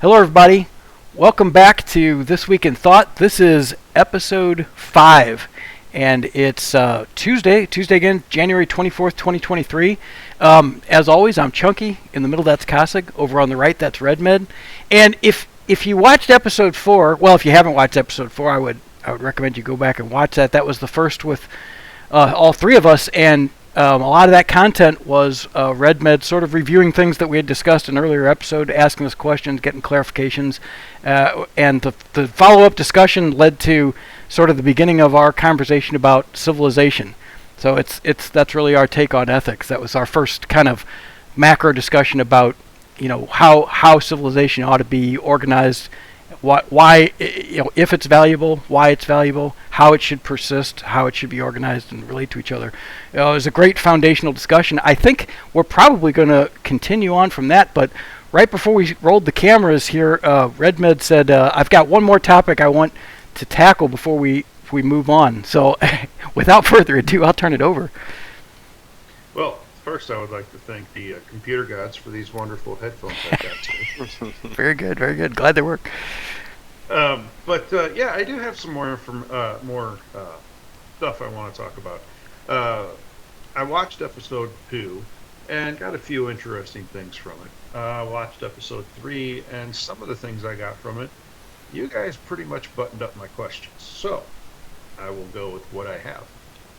Hello, everybody. Welcome back to This Week in Thought. This is episode 5, and it's Tuesday again, January 24th, 2023. As always, I'm Chunky. In the middle, that's Cossack. Over on the right, that's RedMed. And if you watched episode 4, well, if you haven't watched episode 4, I would recommend you go back and watch that. That was the first with all three of us, and a lot of that content was RedMed sort of reviewing things that we had discussed in an earlier episode, asking us questions, getting clarifications, and the follow-up discussion led to sort of the beginning of our conversation about civilization. So that's really our take on ethics. That was our first kind of macro discussion about how civilization ought to be organized. Why, if it's valuable, why it's valuable, how it should persist, how it should be organized and relate to each other. It was a great foundational discussion. I think we're probably going to continue on from that, but right before we rolled the cameras here, RedMed said, I've got one more topic I want to tackle before we move on. So without further ado, I'll turn it over. Well, first I would like to thank the computer gods for these wonderful headphones I got today. Very good, very good. Glad they work. Yeah, I do have some more stuff I want to talk about. I watched episode 2 and got a few interesting things from it. I watched episode 3, and some of the things I got from it, you guys pretty much buttoned up my questions. So, I will go with what I have.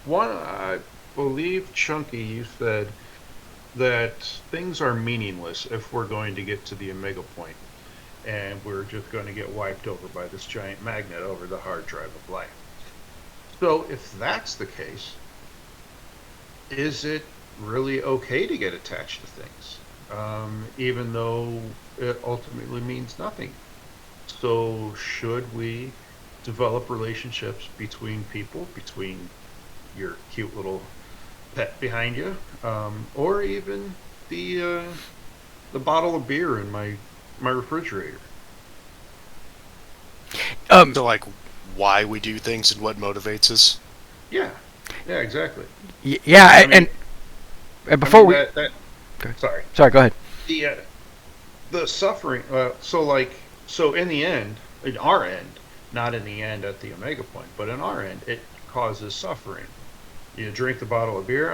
One, I believe, Chunky, you said that things are meaningless if we're going to get to the omega point, and we're just going to get wiped over by this giant magnet over the hard drive of life. So if that's the case, is it really okay to get attached to things, even though it ultimately means nothing? So should we develop relationships between people, between your cute little pet behind you, or even the bottle of beer in my refrigerator? So, like, why we do things and what motivates us? Yeah, exactly. And before sorry, go ahead. The suffering. So in the end, in our end, not in the end at the omega point, but in our end, it causes suffering. You drink the bottle of beer,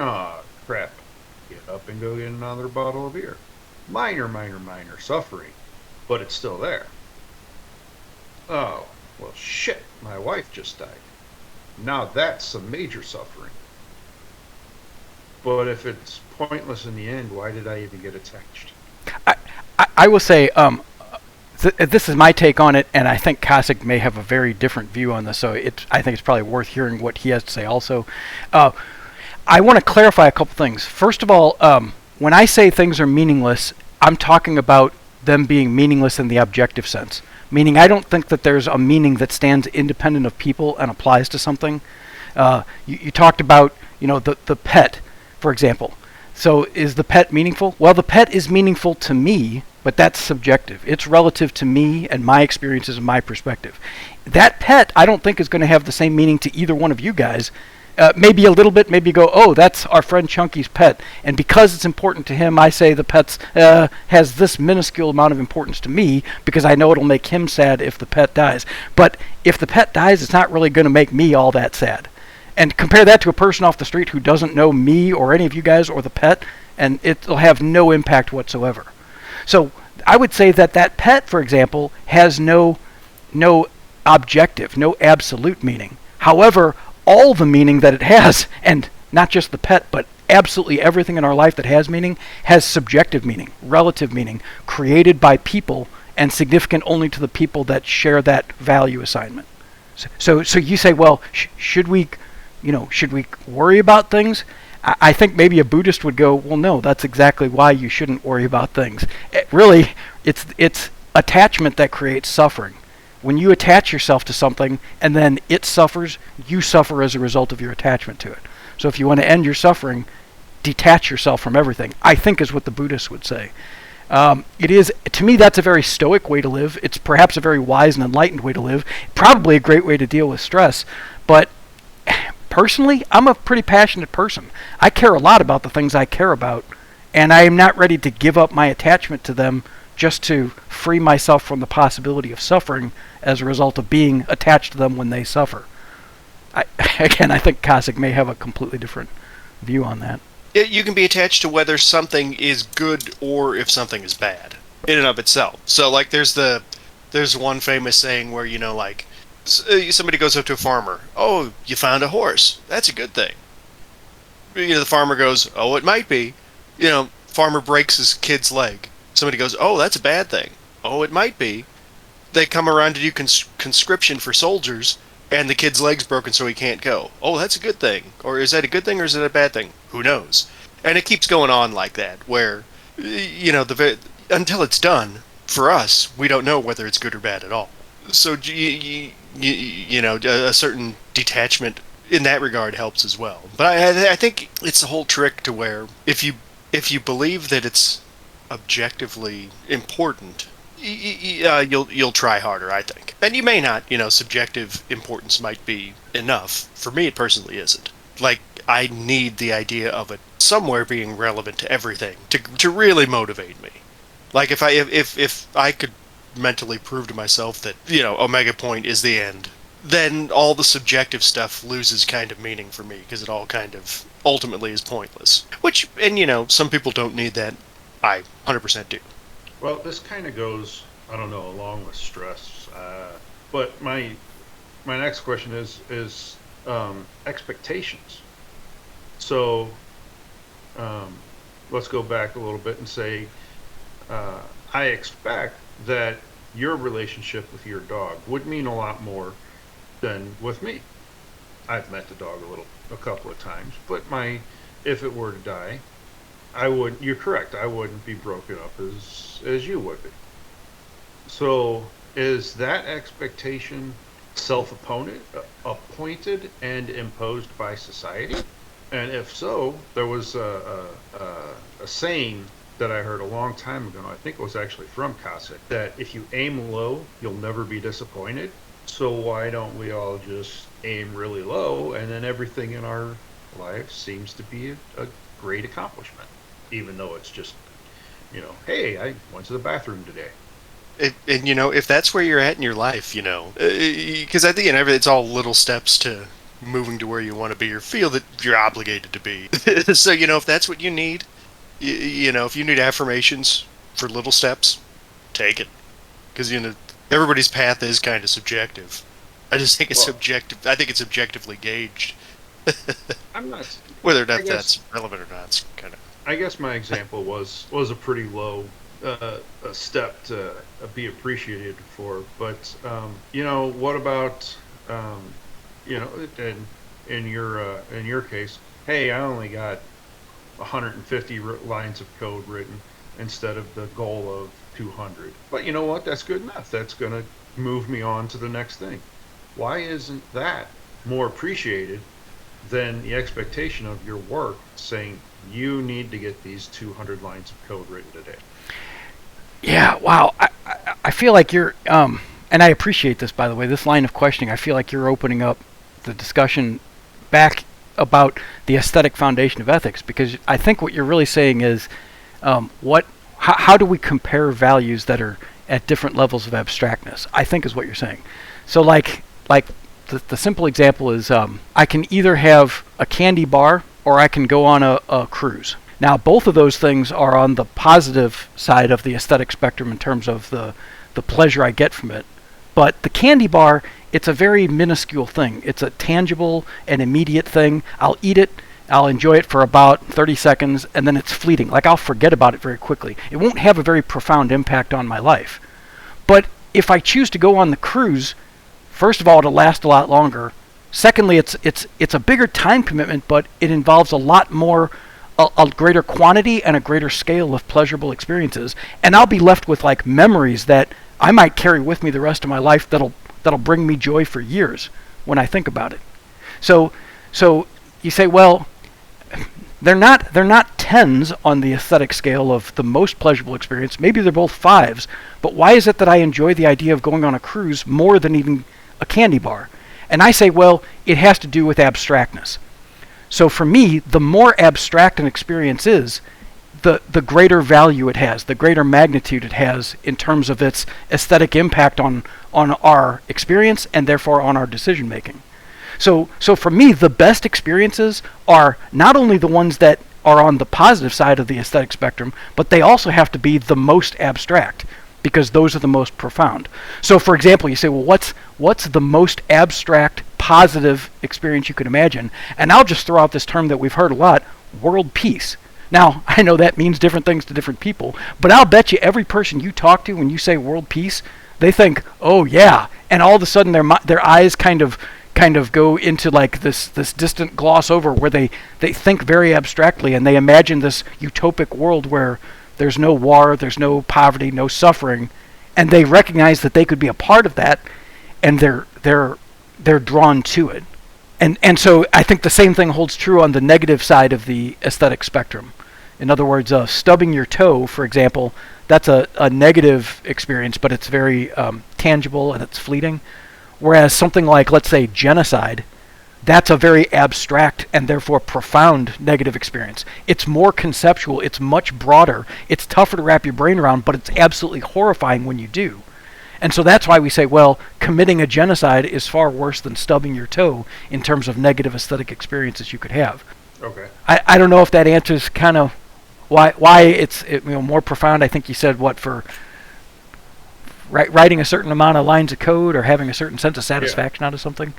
crap. Get up and go get another bottle of beer. Minor suffering, but it's still there. Oh, well, shit, my wife just died. Now that's some major suffering. But if it's pointless in the end, why did I even get attached? I will say, this is my take on it, and I think Cossack may have a very different view on this, so I think it's probably worth hearing what he has to say also. I want to clarify a couple things. First of all, when I say things are meaningless, I'm talking about them being meaningless in the objective sense. Meaning, I don't think that there's a meaning that stands independent of people and applies to something. You talked about, the pet, for example. So is the pet meaningful? Well, the pet is meaningful to me, but that's subjective. It's relative to me and my experiences and my perspective. That pet, I don't think is going to have the same meaning to either one of you guys. Maybe a little bit, maybe you go, oh, that's our friend Chunky's pet. And because it's important to him, I say the pet has this minuscule amount of importance to me because I know it'll make him sad if the pet dies. But if the pet dies, it's not really going to make me all that sad. And compare that to a person off the street who doesn't know me or any of you guys or the pet, and it'll have no impact whatsoever. So I would say that pet, for example, has no objective, no absolute meaning. However, all the meaning that it has, and not just the pet, but absolutely everything in our life that has meaning, has subjective meaning, relative meaning, created by people and significant only to the people that share that value assignment. So you say, well, should we worry about things? I think maybe a Buddhist would go, well, no, that's exactly why you shouldn't worry about things. It's attachment that creates suffering. When you attach yourself to something and then it suffers, you suffer as a result of your attachment to it. So if you want to end your suffering, detach yourself from everything, I think is what the Buddhists would say. It is, to me, that's a very stoic way to live. It's perhaps a very wise and enlightened way to live. Probably a great way to deal with stress. But personally, I'm a pretty passionate person. I care a lot about the things I care about, and I am not ready to give up my attachment to them just to free myself from the possibility of suffering as a result of being attached to them when they suffer. Again, I think Cossack may have a completely different view on that. You can be attached to whether something is good or if something is bad in and of itself. So, like, there's one famous saying where, like, somebody goes up to a farmer. Oh, you found a horse. That's a good thing. The farmer goes, oh, it might be. Farmer breaks his kid's leg. Somebody goes, oh, that's a bad thing. Oh, it might be. They come around to do conscription for soldiers, and the kid's leg's broken so he can't go. Oh, that's a good thing. Or is that a good thing or is it a bad thing? Who knows? And it keeps going on like that, where, until it's done, for us, we don't know whether it's good or bad at all. So, a certain detachment in that regard helps as well. But I think it's the whole trick to where if you believe that it's objectively important, you'll try harder, I think. And you may not, subjective importance might be enough. For me, it personally isn't. Like, I need the idea of it somewhere being relevant to everything to really motivate me. Like, if I could mentally prove to myself that, Omega Point is the end, then all the subjective stuff loses kind of meaning for me, because it all kind of ultimately is pointless. Which, and some people don't need that. I 100% do. Well, this kind of goes, I don't know, along with stress. But my next question is expectations. So let's go back a little bit and say, I expect that your relationship with your dog would mean a lot more than with me. I've met the dog a couple of times, but if it were to die, you're correct, I wouldn't be broken up as you would be. So is that expectation self-appointed and imposed by society? And if so, there was a saying that I heard a long time ago, I think it was actually from Cossack, that if you aim low, you'll never be disappointed. So why don't we all just aim really low, and then everything in our life seems to be a great accomplishment, even though it's just, hey, I went to the bathroom today. And if that's where you're at in your life, because at the end of it, it's all little steps to moving to where you want to be or feel that you're obligated to be. So, if that's what you need, if you need affirmations for little steps, take it. Because, everybody's path is kind of subjective. I just think it's subjective. I think it's objectively gauged. I'm not... Whether or not that's relevant or not, it's kind of... I guess my example was a pretty low a step to be appreciated for. But, what about, in your case, hey, I only got 150 lines of code written instead of the goal of 200. But you know what? That's good enough. That's going to move me on to the next thing. Why isn't that more appreciated than the expectation of your work saying you need to get these 200 lines of code written today? Yeah, wow. I feel like you're, and I appreciate this, by the way, this line of questioning. I feel like you're opening up the discussion back about the aesthetic foundation of ethics, because I think what you're really saying is, how do we compare values that are at different levels of abstractness? I think is what you're saying. So like the simple example is, I can either have a candy bar or I can go on a cruise. Now, both of those things are on the positive side of the aesthetic spectrum in terms of the pleasure I get from it. But the candy bar, it's a very minuscule thing. It's a tangible and immediate thing. I'll eat it, I'll enjoy it for about 30 seconds, and then it's fleeting. Like, I'll forget about it very quickly. It won't have a very profound impact on my life. But if I choose to go on the cruise, first of all, it'll last a lot longer. Secondly, it's a bigger time commitment, but it involves a lot more, a greater quantity and a greater scale of pleasurable experiences. And I'll be left with like memories that I might carry with me the rest of my life that'll bring me joy for years when I think about it. So you say, well, they're not 10s on the aesthetic scale of the most pleasurable experience. Maybe they're both 5s, but why is it that I enjoy the idea of going on a cruise more than even a candy bar? And I say, well, it has to do with abstractness. So for me, the more abstract an experience is, the greater value it has, the greater magnitude it has in terms of its aesthetic impact on our experience and therefore on our decision making. So for me, the best experiences are not only the ones that are on the positive side of the aesthetic spectrum, but they also have to be the most abstract, because those are the most profound. So for example, you say, well, what's the most abstract positive experience you could imagine? And I'll just throw out this term that we've heard a lot, world peace. Now, I know that means different things to different people, but I'll bet you every person you talk to when you say world peace, they think, oh yeah, and all of a sudden their eyes kind of go into like this distant gloss over where they think very abstractly, and they imagine this utopic world where there's no war, there's no poverty, no suffering, and they recognize that they could be a part of that, and they're drawn to it. And so I think the same thing holds true on the negative side of the aesthetic spectrum. In other words, stubbing your toe, for example, that's a negative experience, but it's very tangible and it's fleeting. Whereas something like, let's say, genocide, that's a very abstract and therefore profound negative experience. It's more conceptual, it's much broader, it's tougher to wrap your brain around, but it's absolutely horrifying when you do. And so that's why we say, well, committing a genocide is far worse than stubbing your toe in terms of negative aesthetic experiences you could have. Okay. I don't know if that answers kind of why it's more profound. I think you said for writing a certain amount of lines of code or having a certain sense of satisfaction out of something.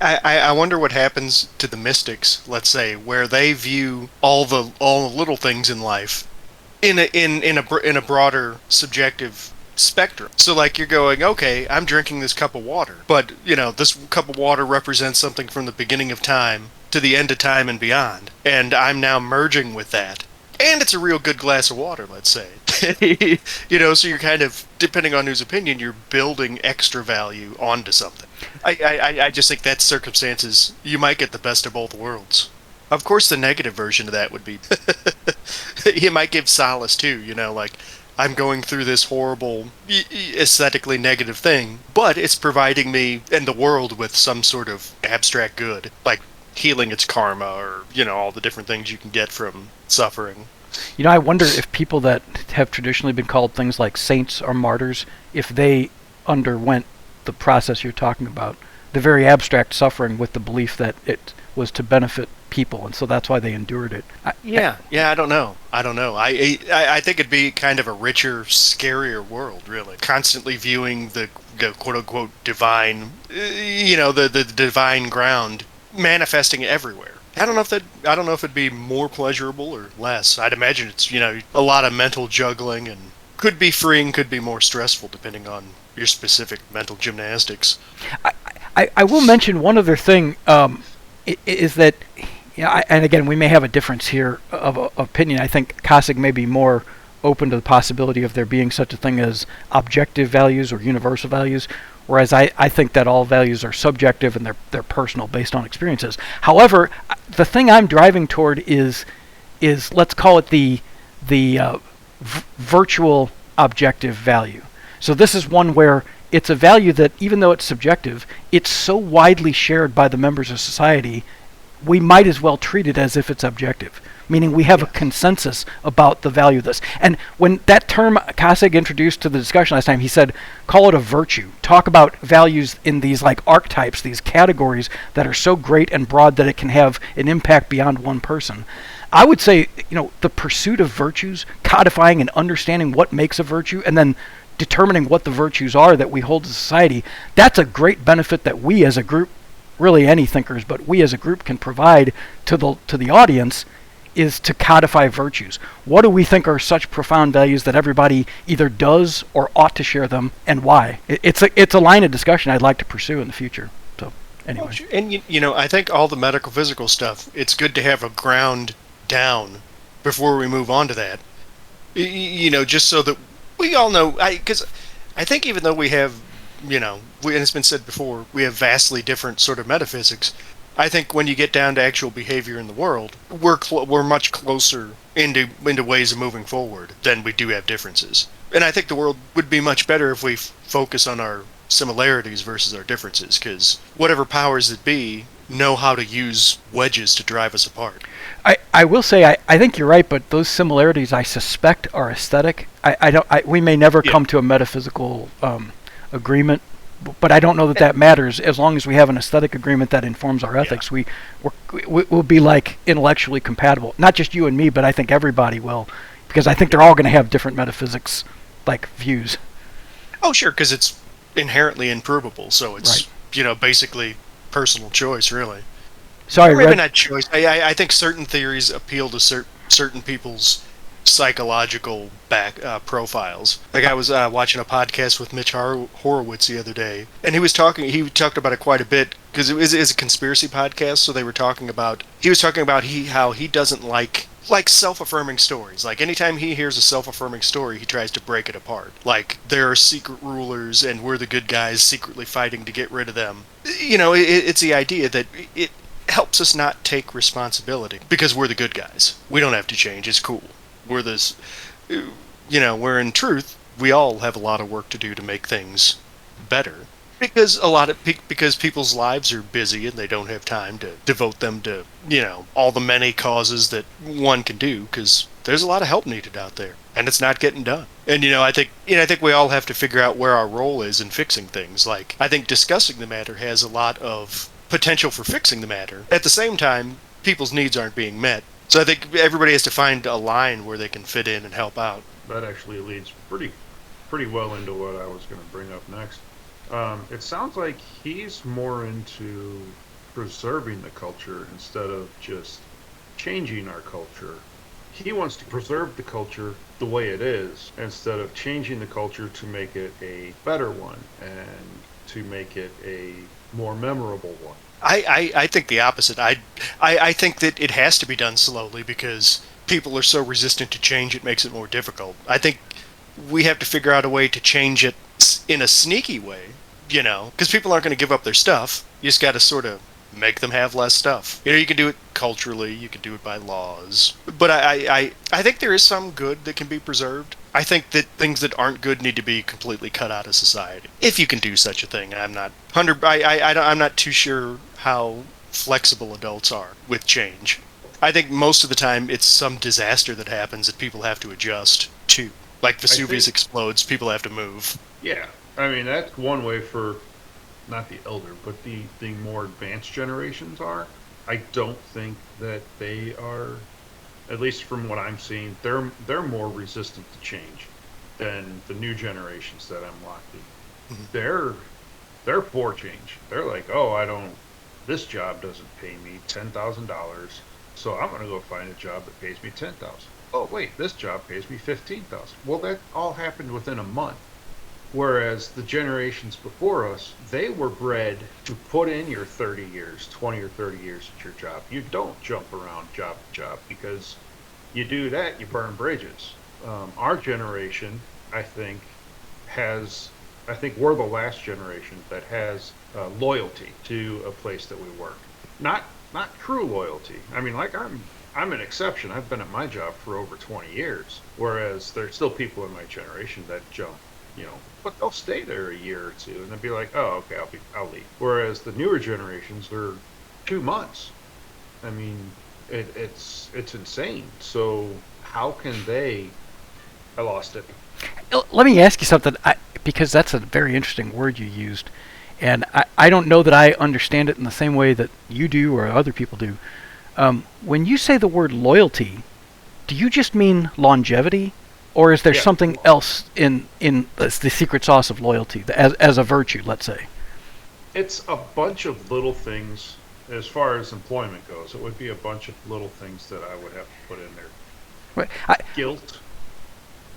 I wonder what happens to the mystics, let's say, where they view all the little things in life in a broader subjective spectrum. So like you're going, okay, I'm drinking this cup of water, but this cup of water represents something from the beginning of time to the end of time and beyond, and I'm now merging with that. And it's a real good glass of water, let's say. So you're kind of, depending on whose opinion, you're building extra value onto something. I just think that circumstances, you might get the best of both worlds. Of course, the negative version of that would be, you might give solace too, like, I'm going through this horrible, aesthetically negative thing, but it's providing me and the world with some sort of abstract good, like healing its karma or, all the different things you can get from suffering. I wonder if people that have traditionally been called things like saints or martyrs, if they underwent the process you're talking about, the very abstract suffering with the belief that it was to benefit people, and so that's why they endured it. I don't know. I think it'd be kind of a richer, scarier world, really. Constantly viewing the quote-unquote divine, the divine ground manifesting everywhere. I don't know if it'd be more pleasurable or less. I'd imagine it's, a lot of mental juggling, and could be freeing, could be more stressful, depending on your specific mental gymnastics. I will mention one other thing, is that, and again, we may have a difference here of opinion. I think Kasich may be more open to the possibility of there being such a thing as objective values or universal values, whereas I think that all values are subjective and they're personal based on experiences. However, the thing I'm driving toward is let's call it the virtual objective value. So this is one where it's a value that, even though it's subjective, it's so widely shared by the members of society, we might as well treat it as if it's objective. Meaning we have a consensus about the value of this. And when that term Kasich introduced to the discussion last time, he said, call it a virtue. Talk about values in these like archetypes, these categories that are so great and broad that it can have an impact beyond one person. I would say, the pursuit of virtues, codifying and understanding what makes a virtue, and then determining what the virtues are that we hold as society, that's a great benefit that we as a group, really any thinkers, but we as a group can provide to the audience, is to codify virtues. What do we think are such profound values that everybody either does or ought to share them, and why? It's a line of discussion I'd like to pursue in the future. So anyway. And I think all the medical physical stuff, it's good to have a ground down before we move on to that. Just so that we all know, because I think even though we have, and it's been said before, we have vastly different sort of metaphysics, I think when you get down to actual behavior in the world, we're much closer into ways of moving forward than we do have differences. And I think the world would be much better if we focus on our similarities versus our differences, because whatever powers that be, know how to use wedges to drive us apart. I will say I think you're right, but those similarities I suspect are aesthetic. We may never Yeah. come to a metaphysical agreement, but I don't know that matters as long as we have an aesthetic agreement that informs our ethics. We'll be like intellectually compatible. Not just you and me, but I think everybody will, because I think they're all going to have different metaphysics like views. Oh, sure, because it's inherently improvable, so it's basically personal choice, really. Sorry, Or maybe Red. not choice. I think certain theories appeal to certain people's psychological profiles. Like I was watching a podcast with Mitch Horowitz the other day, and he talked about it quite a bit because it's a conspiracy podcast. So he was talking about how he doesn't like self-affirming stories. Like anytime he hears a self-affirming story, he tries to break it apart. Like there are secret rulers and we're the good guys secretly fighting to get rid of them. It's the idea that it helps us not take responsibility because we're the good guys. We don't have to change. It's cool. We're this, where in truth, we all have a lot of work to do to make things better. Because because people's lives are busy and they don't have time to devote them to, all the many causes that one can do because there's a lot of help needed out there and it's not getting done. And, I think we all have to figure out where our role is in fixing things. Like, I think discussing the matter has a lot of potential for fixing the matter. At the same time, people's needs aren't being met. So I think everybody has to find a line where they can fit in and help out. That actually leads pretty well into what I was going to bring up next. It sounds like he's more into preserving the culture instead of just changing our culture. He wants to preserve the culture the way it is instead of changing the culture to make it a better one and to make it a more memorable one. I think the opposite. I think that it has to be done slowly because people are so resistant to change, it makes it more difficult. I think we have to figure out a way to change it in a sneaky way, because people aren't going to give up their stuff. You just got to sort of make them have less stuff. You can do it culturally, you can do it by laws. But I think there is some good that can be preserved. I think that things that aren't good need to be completely cut out of society. If you can do such a thing, I'm not too sure how flexible adults are with change. I think most of the time it's some disaster that happens that people have to adjust to. Like Vesuvius explodes, people have to move. Yeah, I mean that's one way for not the elder, but the more advanced generations are. I don't think that they are, at least from what I'm seeing, they're more resistant to change than the new generations that I'm watching. Mm-hmm. They're for change. They're like, this job doesn't pay me $10,000, so I'm gonna go find a job that pays me $10,000. Oh wait, this job pays me $15,000. Well, that all happened within a month. Whereas the generations before us, they were bred to put in your 30 years, 20 or 30 years at your job. You don't jump around job to job because you do that, you burn bridges. Our generation, I think we're the last generation that has loyalty to a place that we work. Not true loyalty. I mean, like I'm an exception. I've been at my job for over 20 years, whereas there's still people in my generation that jump. But they'll stay there a year or two and they'll be like, oh, okay, I'll leave. Whereas the newer generations are 2 months. I mean, it's insane. So how can they? I lost it. Let me ask you something, because that's a very interesting word you used, and I don't know that I understand it in the same way that you do or other people do. When you say the word loyalty, do you just mean longevity? Or is there something else in the secret sauce of loyalty as a virtue, let's say? It's a bunch of little things as far as employment goes. It would be a bunch of little things that I would have to put in there. Guilt.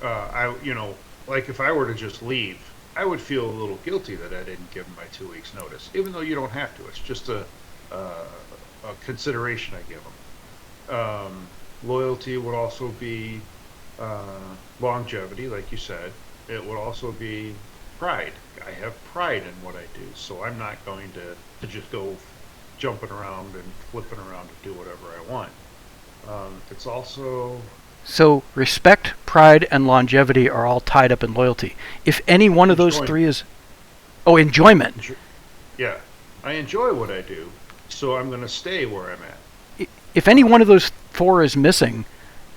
Like if I were to just leave, I would feel a little guilty that I didn't give them my 2 weeks notice, even though you don't have to. It's just a consideration I give them. Loyalty would also be longevity, like you said. It would also be pride. I have pride in what I do, so I'm not going to just go jumping around and flipping around to do whatever I want. It's also... So respect, pride, and longevity are all tied up in loyalty. If any one of those three is... Oh, enjoyment. Yeah. I enjoy what I do, so I'm going to stay where I'm at. If any one of those 4 is missing,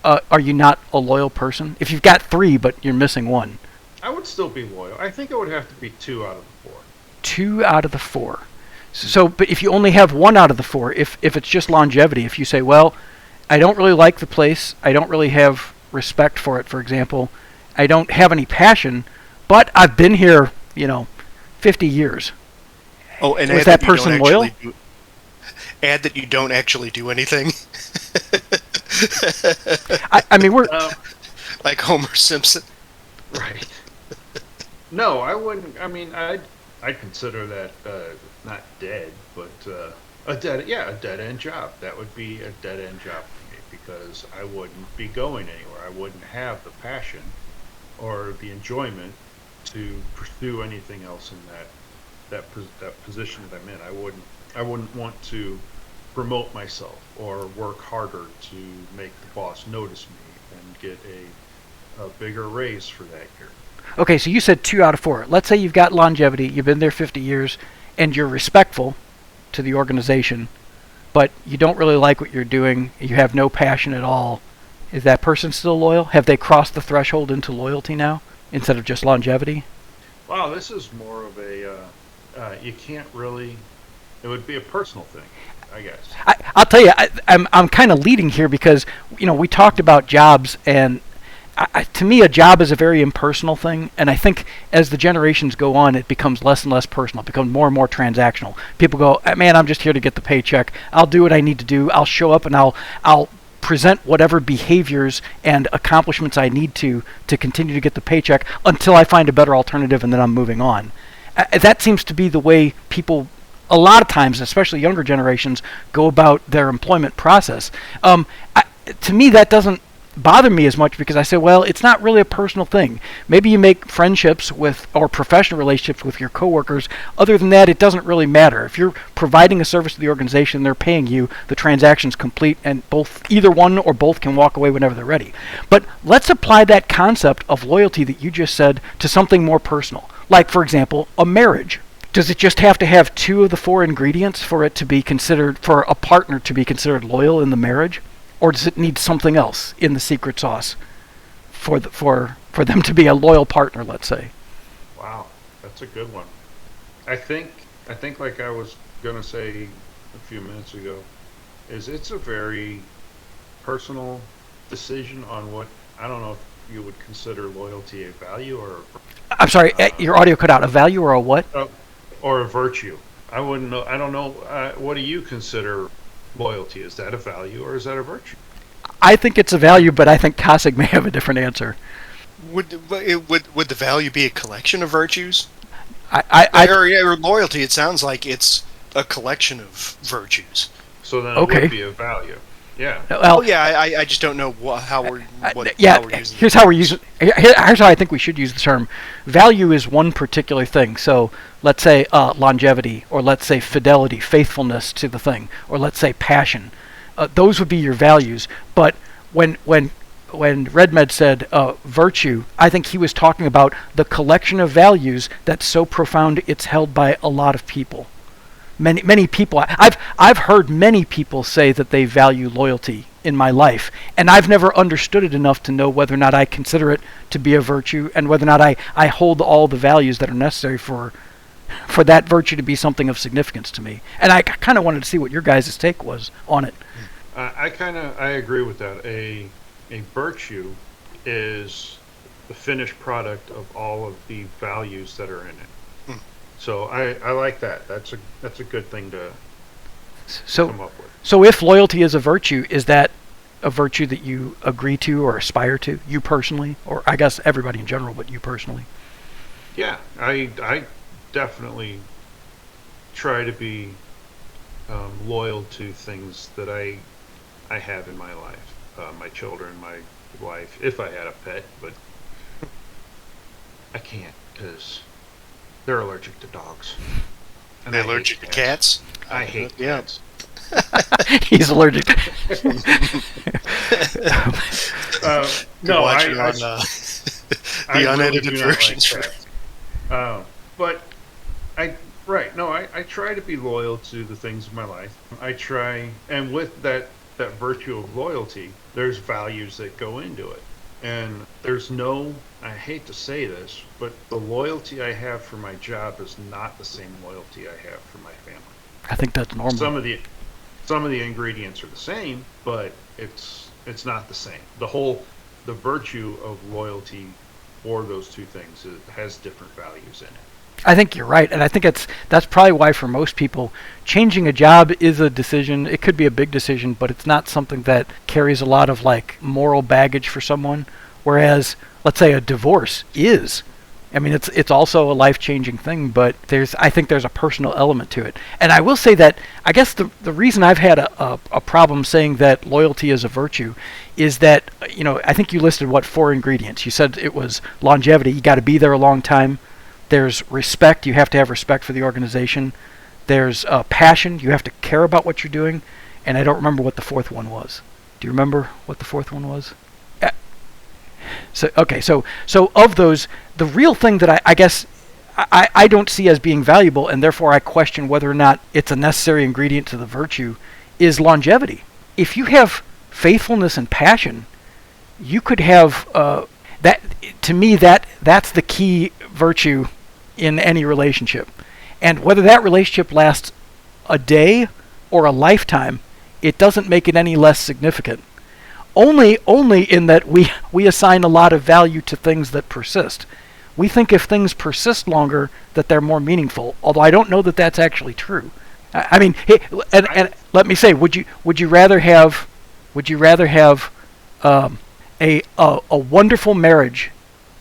are you not a loyal person? If you've got 3 but you're missing 1. I would still be loyal. I think it would have to be 2 out of the 4. 2 out of the 4. So, but if you only have 1 out of the 4, if it's just longevity, if you say, well, I don't really like the place, I don't really have respect for it, for example, I don't have any passion, but I've been here, 50 years. Oh, and is that person loyal? Add that you don't actually do anything. I mean, we're like Homer Simpson. Right. No, I wouldn't. I mean, I'd consider that not dead, but a dead end job. That would be a dead end job for me because I wouldn't be going anywhere. I wouldn't have the passion or the enjoyment to pursue anything else in that position that I'm in. I wouldn't want to promote myself or work harder to make the boss notice me and get a bigger raise for that year. Okay, so you said 2 out of 4. Let's say you've got longevity, you've been there 50 years, and you're respectful to the organization, but you don't really like what you're doing, you have no passion at all. Is that person still loyal? Have they crossed the threshold into loyalty now, instead of just longevity? Wow, this is more of a, you can't really, it would be a personal thing, I guess. I'll tell you, I'm kind of leading here because, we talked about jobs, and to me, a job is a very impersonal thing, and I think as the generations go on, it becomes less and less personal. It becomes more and more transactional. People go, man, I'm just here to get the paycheck. I'll do what I need to do. I'll show up and I'll present whatever behaviors and accomplishments I need to continue to get the paycheck until I find a better alternative, and then I'm moving on. That seems to be the way people, a lot of times, especially younger generations, go about their employment process. To me, that doesn't bother me as much because I say, well, it's not really a personal thing. Maybe you make friendships with or professional relationships with your coworkers. Other than that, it doesn't really matter. If you're providing a service to the organization, they're paying you, the transaction's complete, and either one or both can walk away whenever they're ready. But let's apply that concept of loyalty that you just said to something more personal. Like, for example, a marriage. Does it just have to have 2 of the 4 ingredients for it to be considered, for a partner to be considered loyal in the marriage? Or does it need something else in the secret sauce for them to be a loyal partner, let's say? Wow, that's a good one. I think like I was gonna say a few minutes ago, it's a very personal decision on what, I don't know if you would consider loyalty a value or I'm sorry, your audio cut out. A value or a what? Or a virtue. I wouldn't know. I don't know. What do you consider loyalty? Is that a value or is that a virtue? I think it's a value, but I think Kasich may have a different answer. Would the value be a collection of virtues? Or loyalty, it sounds like it's a collection of virtues. So then it would be a value. Yeah. Well, I just don't know how we're using here's how we're using. Here's how I think we should use the term. Value is one particular thing. So let's say longevity, or let's say fidelity, faithfulness to the thing, or let's say passion. Those would be your values. But when RedMed said virtue, I think he was talking about the collection of values that's so profound it's held by a lot of people. Many people. I've heard many people say that they value loyalty in my life, and I've never understood it enough to know whether or not I consider it to be a virtue, and whether or not I hold all the values that are necessary for that virtue to be something of significance to me. And I kind of wanted to see what your guys' take was on it. I agree with that. A virtue is the finished product of all of the values that are in it. So I like that. That's a good thing to come up with. So if loyalty is a virtue, is that a virtue that you agree to or aspire to, you personally, or I guess everybody in general, but you personally? Yeah, I definitely try to be loyal to things that I have in my life, my children, my wife, if I had a pet, but I can't because they're allergic to dogs. And they're allergic to cats? I hate cats. He's allergic. No, watch it on the unedited versions. But Right. No, I try to be loyal to the things in my life. I try, and with that virtue of loyalty, there's values that go into it. And there's no, I hate to say this, but the loyalty I have for my job is not the same loyalty I have for my family. I think that's normal. Some of the some of the ingredients are the same, but it's not the same. The virtue of loyalty for those two things, it has different values in it. I think you're right, and I think that's probably why for most people, changing a job is a decision. It could be a big decision, but it's not something that carries a lot of like moral baggage for someone. Whereas, let's say a divorce is. I mean, it's also a life-changing thing, but I think there's a personal element to it. And I will say that I guess the reason I've had a problem saying that loyalty is a virtue is that, I think you listed what 4 ingredients. You said it was longevity. You got to be there a long time. There's respect. You have to have respect for the organization. There's passion. You have to care about what you're doing. And I don't remember what the fourth one was. Do you remember what the fourth one was? So okay, so of those, the real thing that I guess I don't see as being valuable, and therefore I question whether or not it's a necessary ingredient to the virtue, is longevity. If you have faithfulness and passion, you could have that. To me, that's the key virtue in any relationship, and whether that relationship lasts a day or a lifetime, it doesn't make it any less significant. Only in that we assign a lot of value to things that persist. We think if things persist longer, that they're more meaningful. Although I don't know that that's actually true. I mean, hey, and let me say, would you rather have a wonderful marriage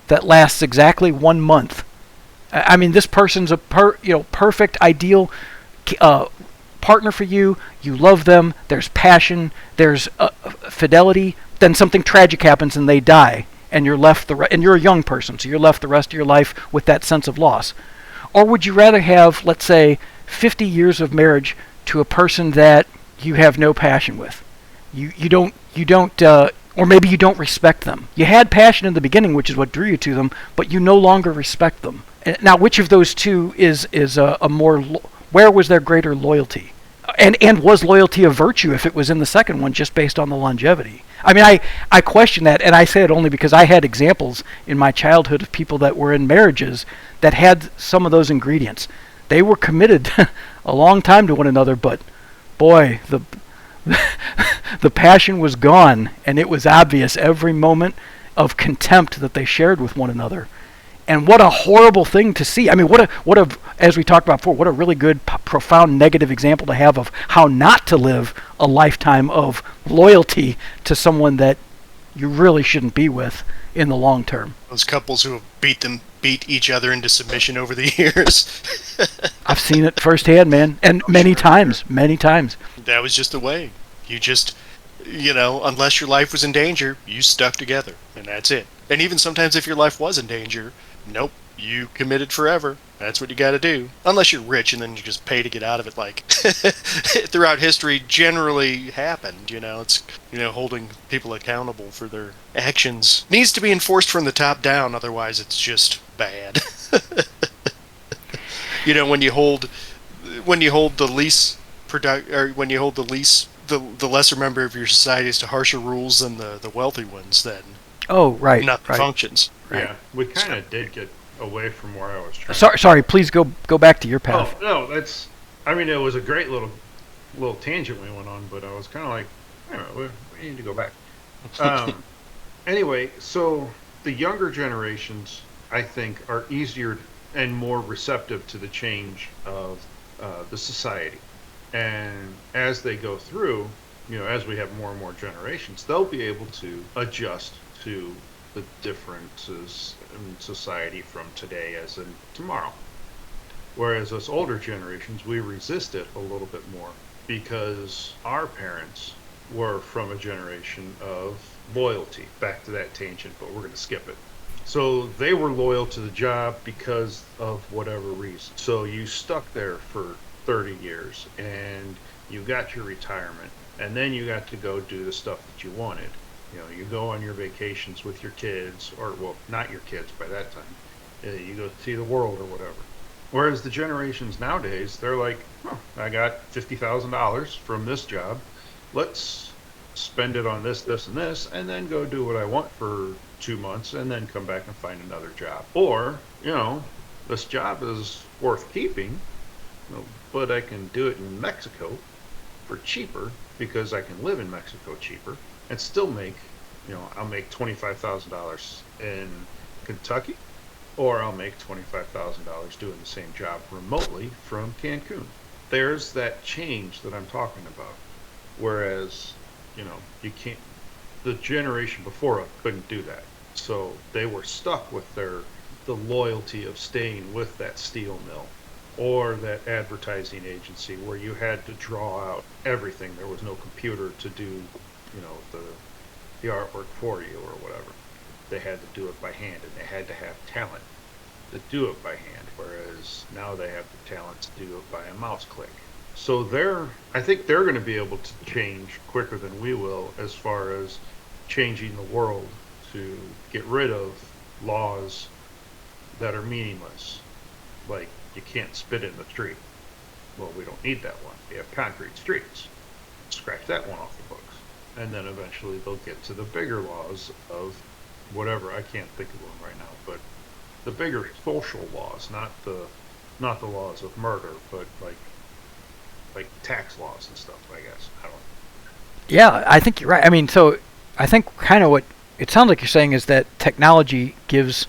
that lasts exactly 1 month? I mean, this person's a perfect, ideal partner for you. You love them. There's passion. There's fidelity. Then something tragic happens and they die, and you're left and you're a young person, so you're left the rest of your life with that sense of loss. Or would you rather have, let's say, 50 years of marriage to a person that you have no passion with? You don't or maybe you don't respect them. You had passion in the beginning, which is what drew you to them, but you no longer respect them. Now, which of those two is a more where was there greater loyalty? And was loyalty a virtue if it was in the second one just based on the longevity? I mean, I question that, and I say it only because I had examples in my childhood of people that were in marriages that had some of those ingredients. They were committed a long time to one another, but boy, the passion was gone, and it was obvious every moment of contempt that they shared with one another. And what a horrible thing to see. I mean, what a as we talked about before, what a really good, profound negative example to have of how not to live a lifetime of loyalty to someone that you really shouldn't be with in the long term. Those couples who have beat each other into submission over the years. I've seen it firsthand, man, and many times. That was just the way. You just, unless your life was in danger, you stuck together, and that's it. And even sometimes if your life was in danger, nope, you committed forever. That's what you got to do. Unless you're rich and then you just pay to get out of it, like throughout history generally happened. It's holding people accountable for their actions needs to be enforced from the top down. Otherwise, it's just bad. When you hold the least the lesser member of your society is to harsher rules than the wealthy ones, then nothing functions. Right. Yeah, we kind of did get away from where I was trying. Sorry, please go back to your path. Oh no, it was a great little tangent we went on, but I was kind of like, I don't know, we need to go back. Anyway, so the younger generations, I think, are easier and more receptive to the change of the society. And as they go through, as we have more and more generations, they'll be able to adjust to the differences in society from today as in tomorrow. Whereas us older generations, we resist it a little bit more because our parents were from a generation of loyalty. Back to that tangent, but we're going to skip it. So they were loyal to the job because of whatever reason. So you stuck there for 30 years and you got your retirement, and then you got to go do the stuff that you wanted. You go on your vacations with your kids, or well, not your kids by that time. You go see the world or whatever. Whereas the generations nowadays, they're like, huh, I got $50,000 from this job. Let's spend it on this, this, and this, and then go do what I want for 2 months and then come back and find another job. Or, this job is worth keeping, but I can do it in Mexico for cheaper because I can live in Mexico cheaper and still make, I'll make $25,000 in Kentucky, or I'll make $25,000 doing the same job remotely from Cancun. There's that change that I'm talking about. Whereas, you can't, the generation before us couldn't do that. So they were stuck with the loyalty of staying with that steel mill or that advertising agency where you had to draw out everything. There was no computer to do, the artwork for you or whatever. They had to do it by hand, and they had to have talent to do it by hand, whereas now they have the talent to do it by a mouse click. So I think they're going to be able to change quicker than we will as far as changing the world to get rid of laws that are meaningless. Like, you can't spit in the street. Well, we don't need that one. We have concrete streets. Scratch that one off the books. And then eventually they'll get to the bigger laws of whatever. I can't think of one right now, but the bigger social laws, not the laws of murder, but like tax laws and stuff, I guess. I don't know. Yeah, I think you're right. I mean, so I think kind of what it sounds like you're saying is that technology gives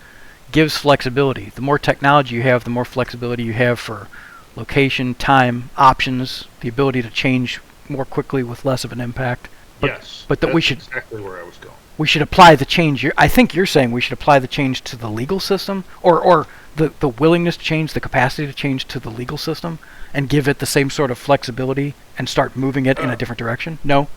flexibility. The more technology you have, the more flexibility you have for location, time, options, the ability to change more quickly with less of an impact. Yes, but that that's we should exactly where I was going. We should apply the change. I think you're saying we should apply the change to the legal system, or the willingness to change, the capacity to change to the legal system, and give it the same sort of flexibility and start moving it in a different direction. No.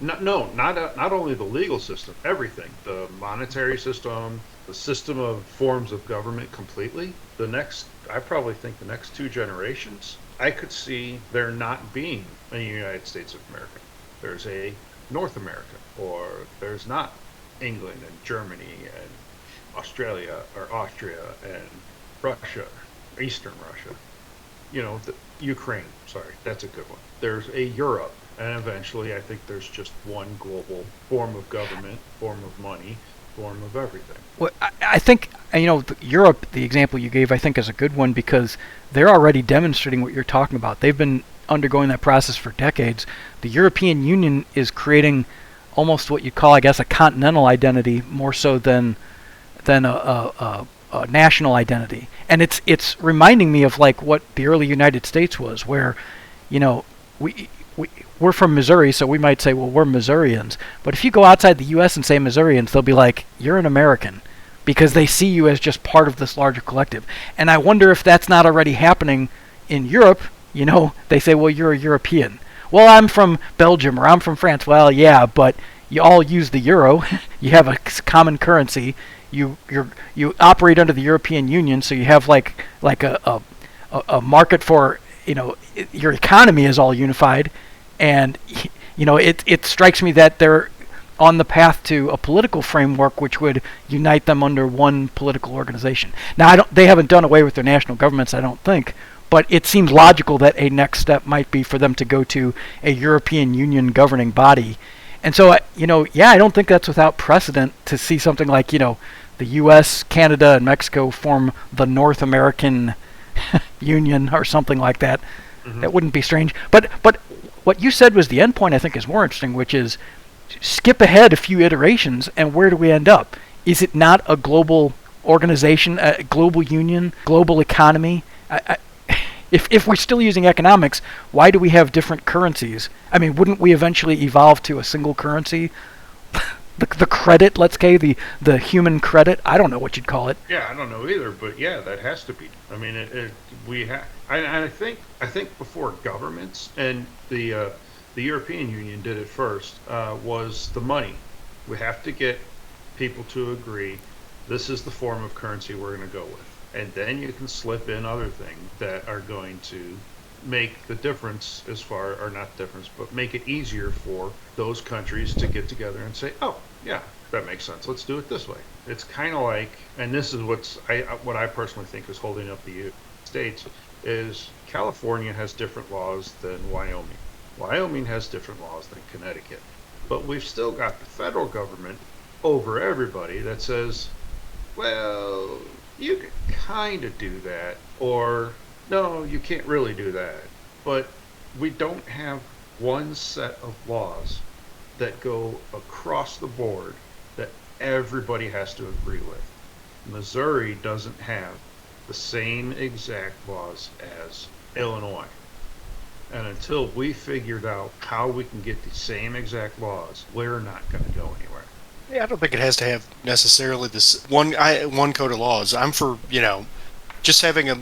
No, not only the legal system, everything, the monetary system, the system of forms of government completely. I probably think the next 2 generations, I could see there not being a United States of America. There's a North America, or there's not England and Germany and Australia or Austria and Russia, Eastern Russia. Ukraine, sorry, that's a good one. There's a Europe, and eventually I think there's just one global form of government, form of money, form of everything. Well, I think, Europe, the example you gave, I think is a good one because they're already demonstrating what you're talking about. They've been undergoing that process for decades. The European Union is creating almost what you'd call, I guess, a continental identity more so than a national identity. And it's reminding me of like what the early United States was, where, we're from Missouri, so we might say, well, we're Missourians. But if you go outside the U.S. and say Missourians, they'll be like, you're an American, because they see you as just part of this larger collective. And I wonder if that's not already happening in Europe. They say, well, you're a European. Well, I'm from Belgium, or I'm from France. Well, yeah, but you all use the euro. You have a common currency. You operate under the European Union, so you have like a market for, your economy is all unified. And it strikes me that they're on the path to a political framework which would unite them under one political organization. Now, they haven't done away with their national governments, I don't think, but it seems logical that a next step might be for them to go to a European Union governing body. And so, I don't think that's without precedent to see something like, the U.S., Canada, and Mexico form the North American Union or something like that. Mm-hmm. That wouldn't be strange. But what you said was the end point, I think, is more interesting, which is skip ahead a few iterations, and where do we end up? Is it not a global organization, a global union, global economy? If we're still using economics, why do we have different currencies? I mean, wouldn't we eventually evolve to a single currency? The credit, let's say, the human credit. I don't know what you'd call it. Yeah, I don't know either, but yeah, that has to be. I mean, I think before governments and the European Union did it first, was the money. We have to get people to agree this is the form of currency we're going to go with, and then you can slip in other things that are going to make the difference or not difference, but make it easier for those countries to get together and say, oh, yeah, that makes sense. Let's do it this way. It's kind of like, and this is what I personally think is holding up the United States, is California has different laws than Wyoming. Wyoming has different laws than Connecticut. But we've still got the federal government over everybody that says, well, you can kind of do that, or no, you can't really do that. But we don't have one set of laws that go across the board that everybody has to agree with. Missouri doesn't have the same exact laws as Illinois. And until we figured out how we can get the same exact laws, we're not going to go anywhere. Yeah, I don't think it has to have necessarily this one code of laws. I'm for, just having a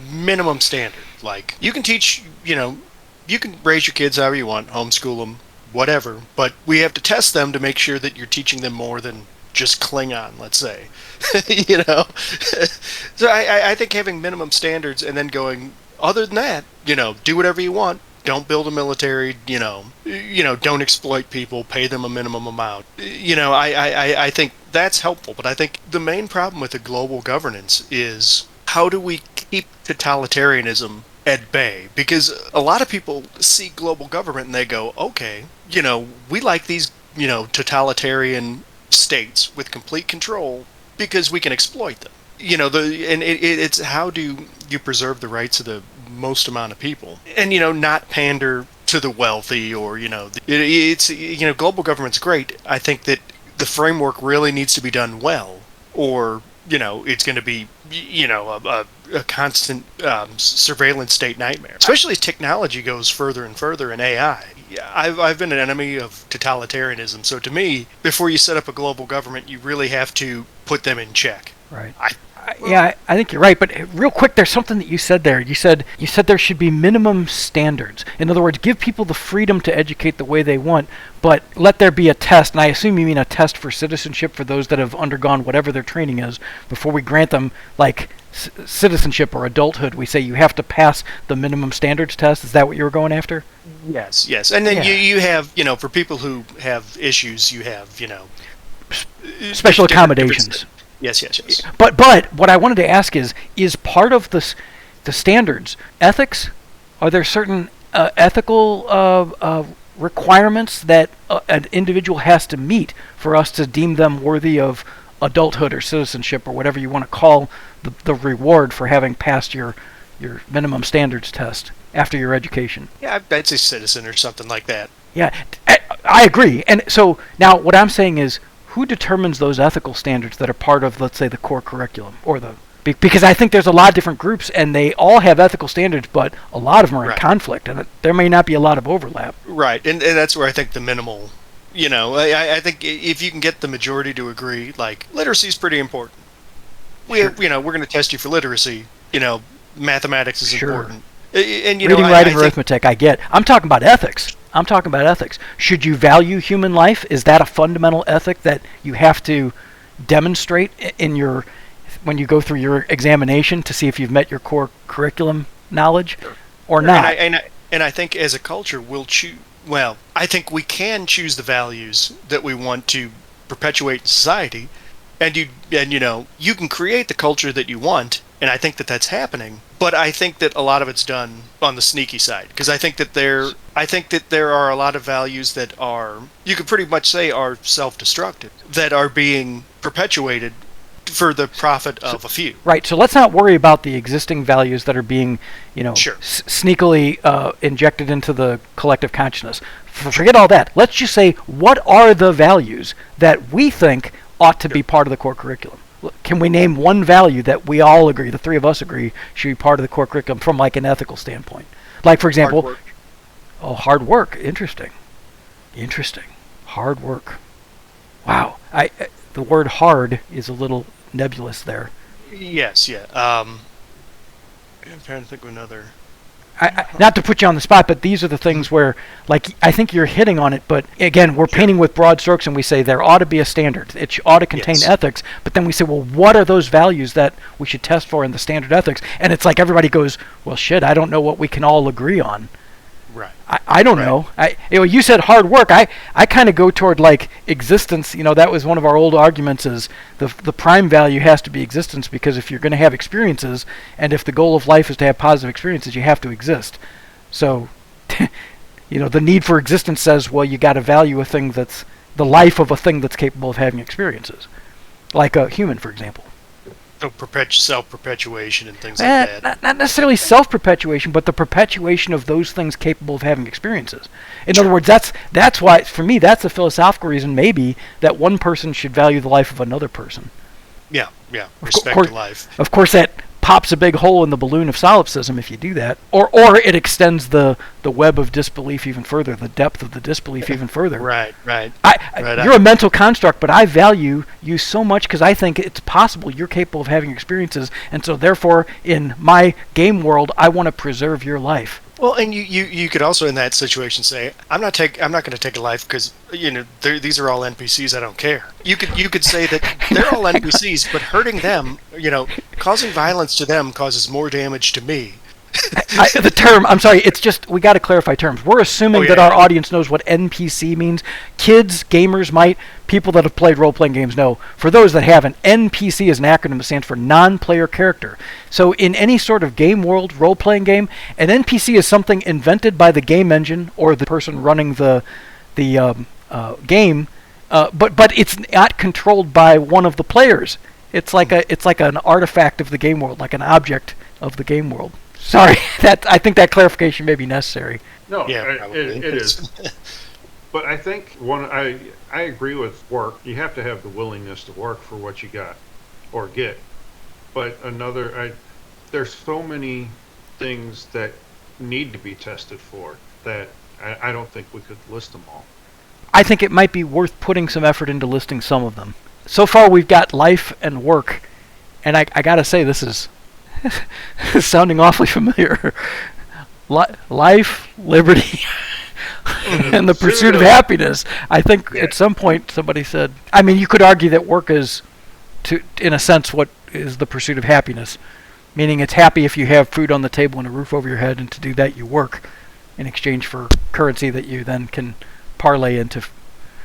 minimum standard. Like, you can teach, you can raise your kids however you want, homeschool them, whatever, but we have to test them to make sure that you're teaching them more than just Klingon, let's say. So I think having minimum standards and then going, other than that, do whatever you want. Don't build a military, don't exploit people, pay them a minimum amount. I think that's helpful, but I think the main problem with the global governance is how do we keep totalitarianism at bay? Because a lot of people see global government and they go, okay, we like these, totalitarian states with complete control because we can exploit them. It's how do you preserve the rights of the most amount of people and not pander to the wealthy, or global government's great. I think that the framework really needs to be done well, or it's going to be a constant surveillance state nightmare, especially as technology goes further and further in AI. I've been an enemy of totalitarianism, so to me, before you set up a global government, you really have to put them in check. Right. I think you're right, but real quick, there's something that you said there. You said there should be minimum standards. In other words, give people the freedom to educate the way they want, but let there be a test, and I assume you mean a test for citizenship for those that have undergone whatever their training is before we grant them, like, citizenship or adulthood. We say you have to pass the minimum standards test. Is that what you were going after? Yes. And then you have, for people who have issues, you have, special accommodations. Yes. But what I wanted to ask is part of the standards ethics? Are there certain ethical requirements that an individual has to meet for us to deem them worthy of adulthood or citizenship, or whatever you want to call the reward for having passed your minimum standards test after your education? Yeah, I'd say citizen or something like that. Yeah, I agree. And so now what I'm saying is, who determines those ethical standards that are part of, let's say, the core curriculum, or because I think there's a lot of different groups and they all have ethical standards, but a lot of them are in conflict, and there may not be a lot of overlap. Right, and that's where I think the minimal, I think if you can get the majority to agree, like, literacy is pretty important. We're going to test you for literacy. Mathematics is important. And reading, writing, arithmetic, I get. I'm talking about ethics. Should you value human life? Is that a fundamental ethic that you have to demonstrate when you go through your examination to see if you've met your core curriculum knowledge or not? And I think as a culture, we'll choose. Well, I think we can choose the values that we want to perpetuate in society, and you can create the culture that you want. And I think that that's happening, but I think that a lot of it's done on the sneaky side, because I think that there are a lot of values that are, you could pretty much say, are self-destructive, that are being perpetuated for the profit of a few. Right. So let's not worry about the existing values that are being, sneakily injected into the collective consciousness. Forget all that. Let's just say, what are the values that we think ought to be part of the core curriculum? Can we name one value that we all agree, the three of us agree, should be part of the core curriculum from, like, an ethical standpoint? Like, for example, hard work. Oh, hard work. Interesting. Hard work. Wow. The word hard is a little nebulous there. Yes, yeah. I'm trying to think of another. Not to put you on the spot, but these are the things where, like, I think you're hitting on it, but again, we're painting with broad strokes, and we say there ought to be a standard. It ought to contain ethics, but then we say, well, what are those values that we should test for in the standard ethics? And it's like everybody goes, well, shit, I don't know what we can all agree on. Right. I don't know. You said hard work. I kind of go toward like existence. That was one of our old arguments is the prime value has to be existence, because if you're going to have experiences, and if the goal of life is to have positive experiences, you have to exist. So, the need for existence says, well, you got to value a thing that's the life of a thing that's capable of having experiences, like a human, for example. So self-perpetuation and things like that. Not necessarily self-perpetuation, but the perpetuation of those things capable of having experiences. In other words, that's why, for me, that's a philosophical reason, maybe, that one person should value the life of another person. Yeah. Respect to life. Of course, that pops a big hole in the balloon of solipsism if you do that, or it extends the web of disbelief even further, the depth of the disbelief even further. Right. You're a mental construct, but I value you so much because I think it's possible you're capable of having experiences, and so therefore, in my game world, I want to preserve your life. Well, and you could also in that situation say, I'm not going to take a life because these are all NPCs. I don't care. You could say that they're all NPCs, but hurting them, causing violence to them causes more damage to me. The term, I'm sorry, it's just, we got to clarify terms. We're assuming that our audience knows what NPC means. Kids, gamers might, people that have played role-playing games know. For those that haven't, NPC is an acronym that stands for non-player character. So in any sort of game world, role-playing game, an NPC is something invented by the game engine or the person running the game, but it's not controlled by one of the players. It's like an artifact of the game world, like an object of the game world. Sorry, I think that clarification may be necessary. No, yeah, it is. But I think I agree with work. You have to have the willingness to work for what you got or get. But there's so many things that need to be tested for that I don't think we could list them all. I think it might be worth putting some effort into listing some of them. So far, we've got life and work, and I got to say, this is sounding awfully familiar. Life, liberty, and the pursuit of happiness. I think at some point somebody said, I mean, you could argue that work is, in a sense, what is the pursuit of happiness. Meaning it's happy if you have food on the table and a roof over your head, and to do that you work in exchange for currency that you then can parlay into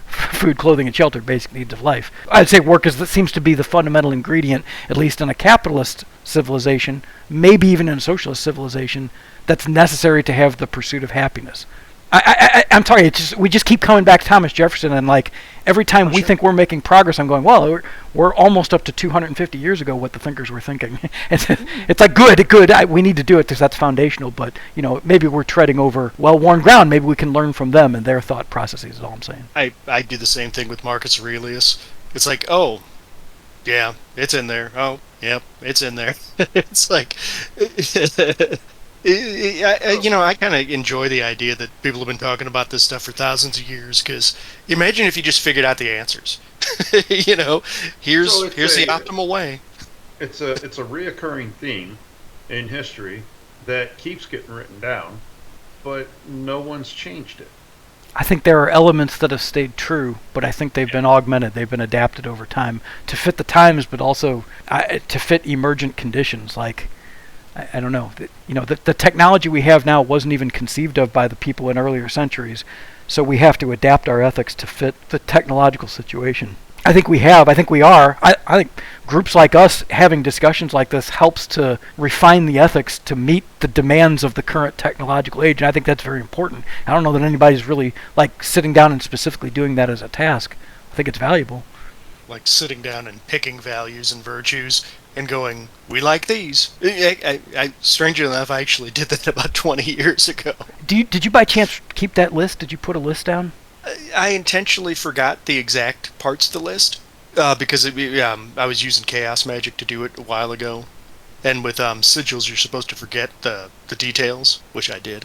food, clothing, and shelter, basic needs of life. I'd say work seems to be the fundamental ingredient, at least in a capitalist civilization, maybe even in a socialist civilization, that's necessary to have the pursuit of happiness. I'm sorry, we just keep coming back to Thomas Jefferson, and like every time we think we're making progress, I'm going, well, we're almost up to 250 years ago what the thinkers were thinking. It's like good. We need to do it because that's foundational. But maybe we're treading over well-worn ground. Maybe we can learn from them and their thought processes. Is all I'm saying. I do the same thing with Marcus Aurelius. It's like, oh, yeah, it's in there. Oh, yep, it's in there. It's like. I kind of enjoy the idea that people have been talking about this stuff for thousands of years, because imagine if you just figured out the answers. Here's the optimal way. It's a reoccurring theme in history that keeps getting written down, but no one's changed it. I think there are elements that have stayed true, but I think they've been augmented. They've been adapted over time to fit the times, but also to fit emergent conditions. Like, I don't know. The technology we have now wasn't even conceived of by the people in earlier centuries, so we have to adapt our ethics to fit the technological situation. I think we are. I think groups like us having discussions like this helps to refine the ethics to meet the demands of the current technological age, and I think that's very important. I don't know that anybody's really like sitting down and specifically doing that as a task. I think it's valuable. Like sitting down and picking values and virtues and going, we like these. Strangely enough, I actually did that about 20 years ago. Did you by chance keep that list? Did you put a list down? I intentionally forgot the exact parts of the list because I was using chaos magic to do it a while ago. And with sigils, you're supposed to forget the details, which I did.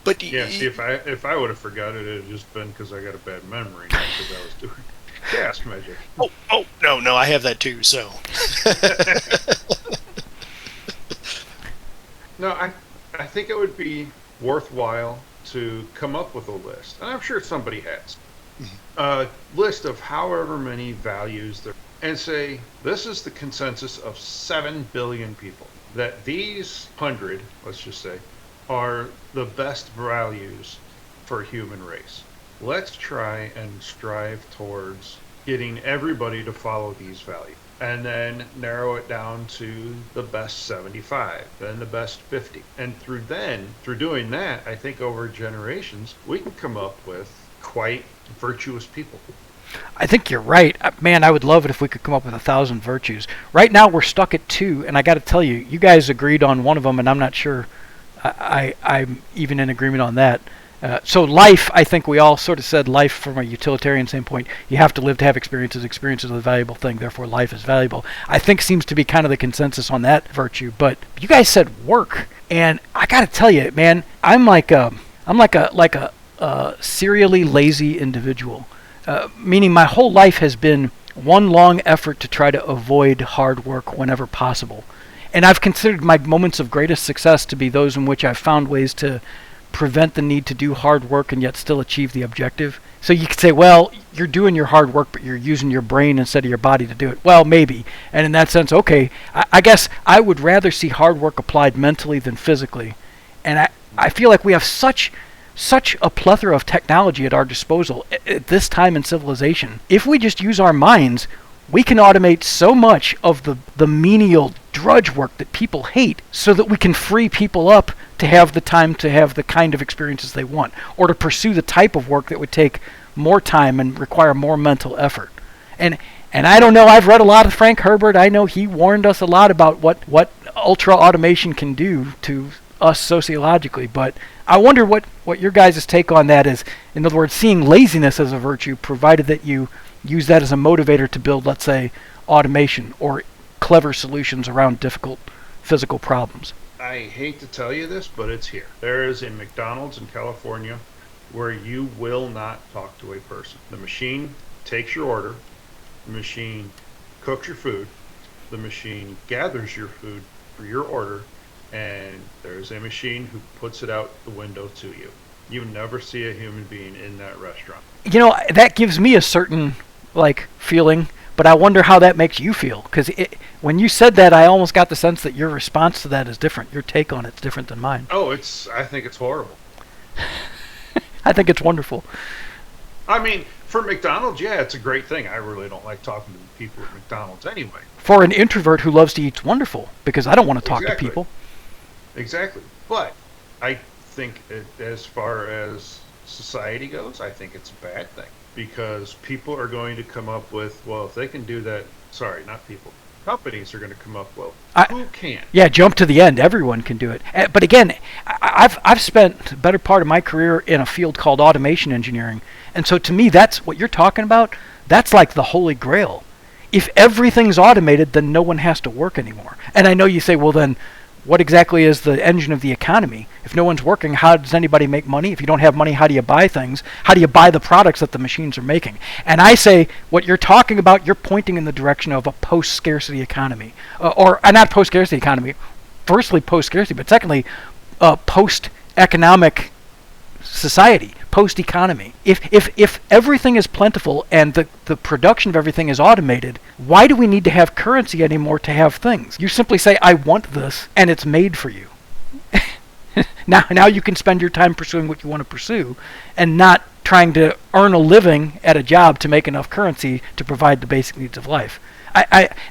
But yeah, see, if I would have forgot it, it'd just been because I got a bad memory, not because I was doing chaos magic. Oh, no, I have that too. So. No, I think it would be worthwhile to come up with a list, and I'm sure somebody has a list of however many values there, and say this is the consensus of 7 billion people. that these 100, let's just say, are the best values for human race. Let's try and strive towards getting everybody to follow these values. And then narrow it down to the best 75, then the best 50. And through doing that, I think over generations, we can come up with quite virtuous people. I think you're right. Man, I would love it if we could come up with 1,000 virtues. Right now, we're stuck at 2, and I got to tell you, you guys agreed on one of them, and I'm not sure I'm even in agreement on that. So life, I think we all sort of said life from a utilitarian standpoint. You have to live to have experiences. Experiences are the valuable thing. Therefore, life is valuable. I think seems to be kind of the consensus on that virtue. But you guys said work, and I got to tell you, man, I'm like a serially lazy individual. Meaning my whole life has been one long effort to try to avoid hard work whenever possible. And I've considered my moments of greatest success to be those in which I've found ways to prevent the need to do hard work and yet still achieve the objective. So you could say, well, you're doing your hard work, but you're using your brain instead of your body to do it. Well, maybe. And in that sense, okay, I guess I would rather see hard work applied mentally than physically. And I feel like we have such a plethora of technology at our disposal at this time in civilization. If we just use our minds, we can automate so much of the menial drudge work that people hate so that we can free people up to have the time to have the kind of experiences they want, or to pursue the type of work that would take more time and require more mental effort. And I don't know, I've read a lot of Frank Herbert. I know he warned us a lot about what ultra automation can do to us sociologically, but I wonder what your guys' take on that is. In other words, seeing laziness as a virtue, provided that you use that as a motivator to build, let's say, automation or clever solutions around difficult physical problems. I hate to tell you this, but it's here. There is a McDonald's in California where you will not talk to a person. The machine takes your order, the machine cooks your food, the machine gathers your food for your order, and there's a machine who puts it out the window to you. You never see a human being in that restaurant. You know, that gives me a certain feeling, but I wonder how that makes you feel, because when you said that, I almost got the sense that your response to that is different. Your take on it's different than mine. Oh, I think it's horrible. I think it's wonderful. I mean, for McDonald's, yeah, it's a great thing. I really don't like talking to people at McDonald's anyway. For an introvert who loves to eat, it's wonderful, because I don't want to talk to people. Exactly. But I think as far as society goes, I think it's a bad thing, because people are going to come up with, well, if they can do that, sorry, not people, companies are going to come up, well, who can't? Yeah, jump to the end. Everyone can do it. But again, I've spent the better part of my career in a field called automation engineering, and so to me, that's what you're talking about. That's like the holy grail. If everything's automated, then no one has to work anymore. And I know you say, well, then what exactly is the engine of the economy? If no one's working, how does anybody make money? If you don't have money, how do you buy things? How do you buy the products that the machines are making? And I say, what you're talking about, you're pointing in the direction of a post-scarcity economy. Or not post-scarcity economy, firstly post-scarcity, but secondly, post-economic society, post-economy. If everything is plentiful and the production of everything is automated, why do we need to have currency anymore to have things? You simply say, I want this, and it's made for you. Now you can spend your time pursuing what you want to pursue and not trying to earn a living at a job to make enough currency to provide the basic needs of life.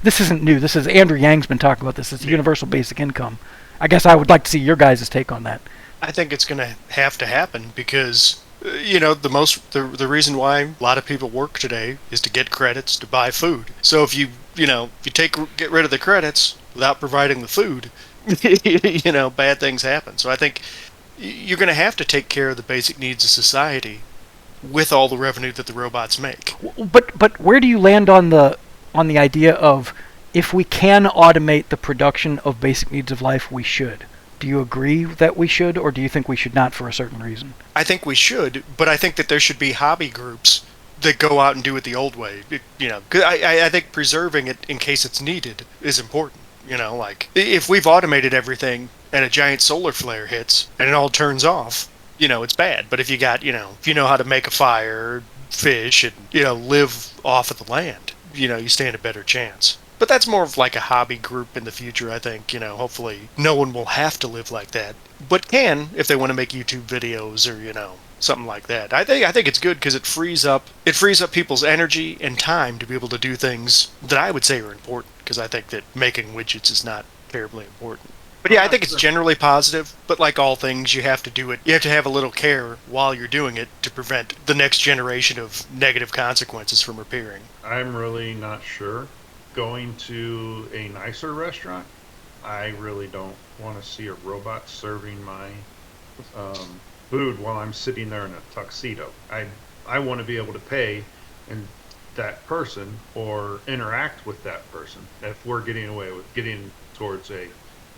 This isn't new. This is Andrew Yang's been talking about this. It's universal basic income. I guess I would like to see your guys' take on that. I think it's going to have to happen because, the reason why a lot of people work today is to get credits to buy food. So if you get rid of the credits without providing the food, bad things happen. So I think you're going to have to take care of the basic needs of society with all the revenue that the robots make. But where do you land on the idea of, if we can automate the production of basic needs of life, we should? Do you agree that we should, or do you think we should not for a certain reason? I think we should, but I think that there should be hobby groups that go out and do it the old way. 'Cause I think preserving it in case it's needed is important. Like if we've automated everything and a giant solar flare hits and it all turns off, it's bad. But if you got, if you know how to make a fire, fish, and live off of the land, you stand a better chance. But that's more of like a hobby group in the future, I think. Hopefully no one will have to live like that, but can if they want to make YouTube videos or something like that. I think it's good because it frees up people's energy and time to be able to do things that I would say are important. Because I think that making widgets is not terribly important. But yeah, I think it's generally positive. But like all things, you have to do it. You have to have a little care while you're doing it to prevent the next generation of negative consequences from appearing. I'm really not sure. Going to a nicer restaurant, I really don't want to see a robot serving my food while I'm sitting there in a tuxedo. I want to be able to pay and that person or interact with that person if we're getting towards a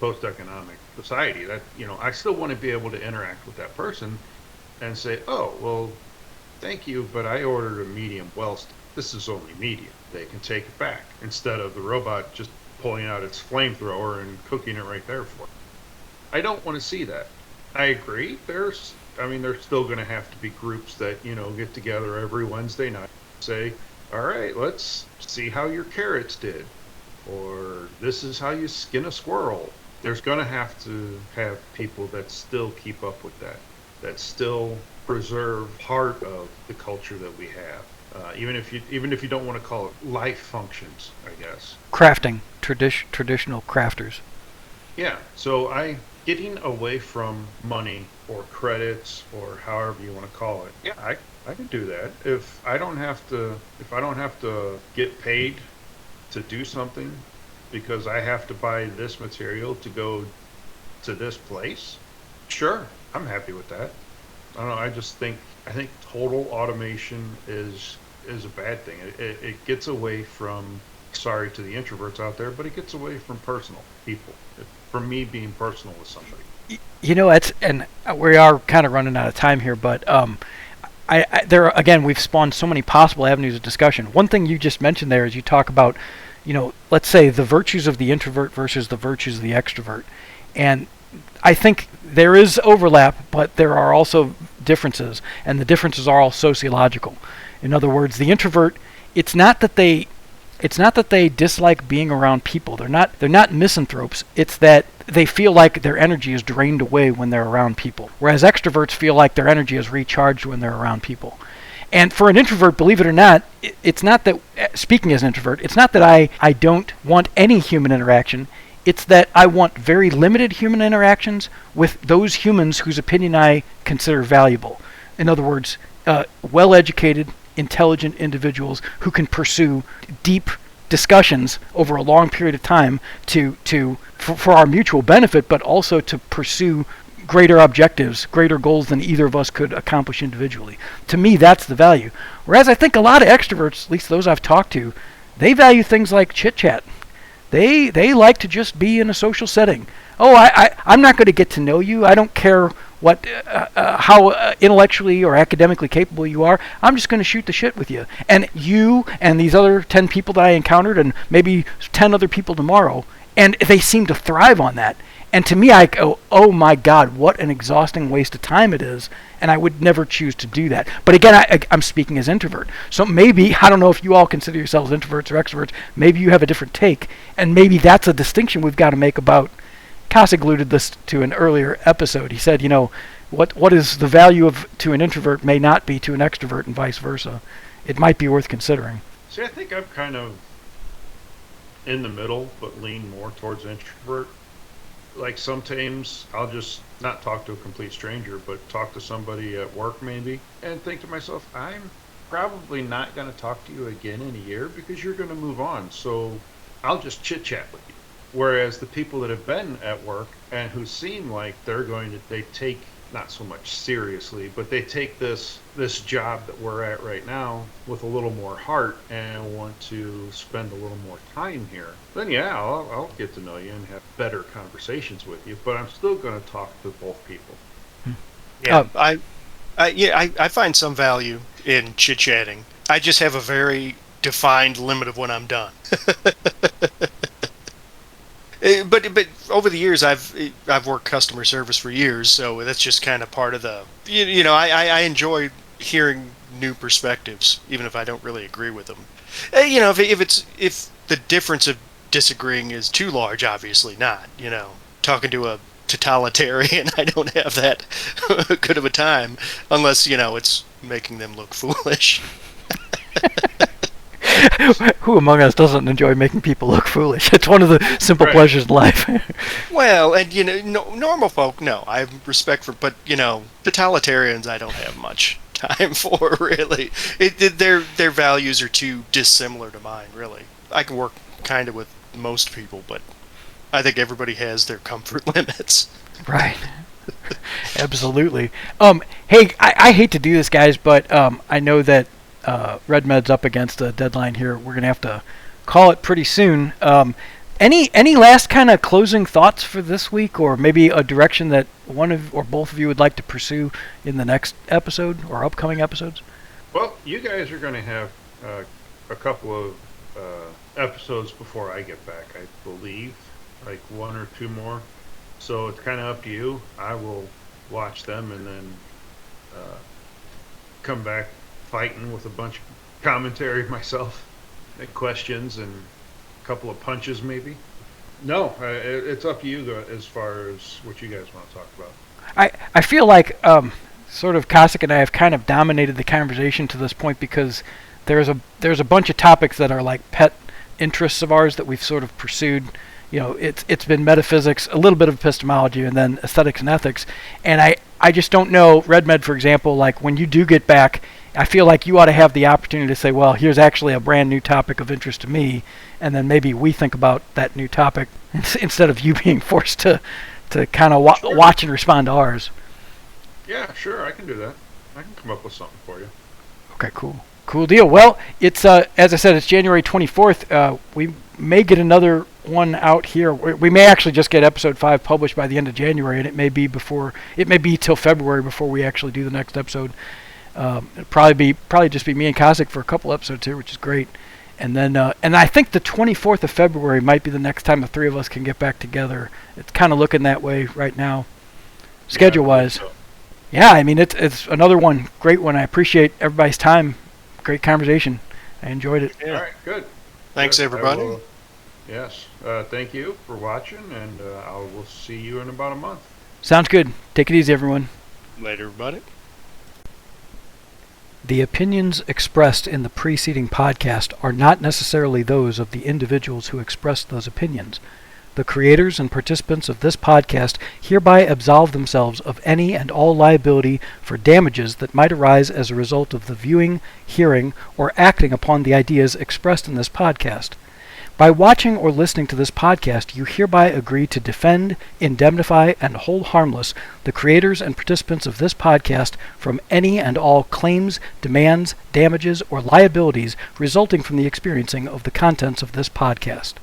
post-economic society. That I still want to be able to interact with that person and say, oh well, thank you, but I ordered a medium well. This is only medium. They can take it back instead of the robot just pulling out its flamethrower and cooking it right there for it. I don't want to see that. I agree. There's still going to have to be groups that, get together every Wednesday night and say, all right, let's see how your carrots did. Or this is how you skin a squirrel. There's going to have people that still keep up with that still preserve part of the culture that we have. Even if you don't want to call it life functions, I guess. Crafting, traditional crafters. Yeah. So getting away from money or credits or however you want to call it. Yeah, I can do that. If I don't have to get paid to do something because I have to buy this material to go to this place, sure, I'm happy with that. I don't know. I think total automation is a bad thing. It gets away from, sorry to the introverts out there, but it gets away from personal people. From me being personal with somebody. And we are kind of running out of time here, but we've spawned so many possible avenues of discussion. One thing you just mentioned there is you talk about, let's say the virtues of the introvert versus the virtues of the extrovert, and I think there is overlap, but there are also differences, and the differences are all sociological. In other words, the introvert, it's not that they dislike being around people. They're not misanthropes. It's that they feel like their energy is drained away when they're around people. Whereas extroverts feel like their energy is recharged when they're around people. And for an introvert, believe it or not, it's not that, speaking as an introvert, it's not that I don't want any human interaction. It's that I want very limited human interactions with those humans whose opinion I consider valuable. In other words, well-educated, intelligent individuals who can pursue deep discussions over a long period of time for our mutual benefit, but also to pursue greater objectives, greater goals than either of us could accomplish individually. To me, that's the value. Whereas I think a lot of extroverts, at least those I've talked to, they value things like chit-chat. They like to just be in a social setting. Oh, I'm not going to get to know you. I don't care how intellectually or academically capable you are. I'm just going to shoot the shit with you. And you and these other 10 people that I encountered and maybe 10 other people tomorrow, and they seem to thrive on that. And to me, I go, oh my God, what an exhausting waste of time it is, and I would never choose to do that. But again, I'm speaking as introvert. So maybe, I don't know if you all consider yourselves introverts or extroverts, maybe you have a different take, and maybe that's a distinction we've got to make about, Kasich alluded this to an earlier episode. He said, what is the value to an introvert may not be to an extrovert and vice versa. It might be worth considering. See, I think I'm kind of in the middle, but lean more towards introvert. Like sometimes I'll just not talk to a complete stranger, but talk to somebody at work maybe, and think to myself, I'm probably not going to talk to you again in a year because you're going to move on. So I'll just chit chat with you. Whereas the people that have been at work and who seem like they take not so much seriously, but they take this job that we're at right now with a little more heart and want to spend a little more time here, then yeah, I'll get to know you and have better conversations with you, but I'm still going to talk to both people. Yeah, I find some value in chit-chatting. I just have a very defined limit of when I'm done. But over the years, I've worked customer service for years, so that's just kind of part of the. I enjoy hearing new perspectives, even if I don't really agree with them. If the difference of disagreeing is too large, obviously not. Talking to a totalitarian, I don't have that good of a time unless, it's making them look foolish. Who among us doesn't enjoy making people look foolish? It's one of the simple pleasures in life. Well, and normal folk, no, I have respect for, but totalitarians, I don't have much time for, really. Their values are too dissimilar to mine, really. I can work kind of with most people, but I think everybody has their comfort limits. Right. Absolutely. Hey, I hate to do this, guys, but I know that RedMed's up against a deadline here. We're gonna have to call it pretty soon. Any last kind of closing thoughts for this week, or maybe a direction that one of or both of you would like to pursue in the next episode or upcoming episodes? Well, you guys are going to have a couple of episodes before I get back, I believe, like one or two more. So it's kind of up to you. I will watch them and then come back fighting with a bunch of commentary myself, and questions, and a couple of punches maybe. No, it's up to you as far as what you guys want to talk about. I feel like sort of Cossack and I have kind of dominated the conversation to this point because there's a bunch of topics that are like pet interests of ours that we've sort of pursued. It's been metaphysics, a little bit of epistemology, and then aesthetics and ethics. And I just don't know, RedMed, for example, like when you do get back, I feel like you ought to have the opportunity to say, well, here's actually a brand new topic of interest to me, and then maybe we think about that new topic instead of you being forced to kind of watch and respond to ours. Yeah, sure, I can do that. I can come up with something for you. Okay, cool deal. Well, it's as I said, it's January 24th. We may get another one out here. We may actually just get episode 5 published by the end of January, and it may be till February before we actually do the next episode. It'll probably just be me and Cossack for a couple episodes here, which is great. And then and I think the 24th of February might be the next time the three of us can get back together. It's kind of looking that way right now, schedule-wise. So. Yeah, I mean it's another one, great one. I appreciate everybody's time. Great conversation. I enjoyed it. Yeah. All right, good. Thanks, everybody. Yes, thank you for watching, and I will see you in about a month. Sounds good. Take it easy, everyone. Later, everybody. The opinions expressed in the preceding podcast are not necessarily those of the individuals who expressed those opinions. The creators and participants of this podcast hereby absolve themselves of any and all liability for damages that might arise as a result of the viewing, hearing, or acting upon the ideas expressed in this podcast. By watching or listening to this podcast, you hereby agree to defend, indemnify, and hold harmless the creators and participants of this podcast from any and all claims, demands, damages, or liabilities resulting from the experiencing of the contents of this podcast.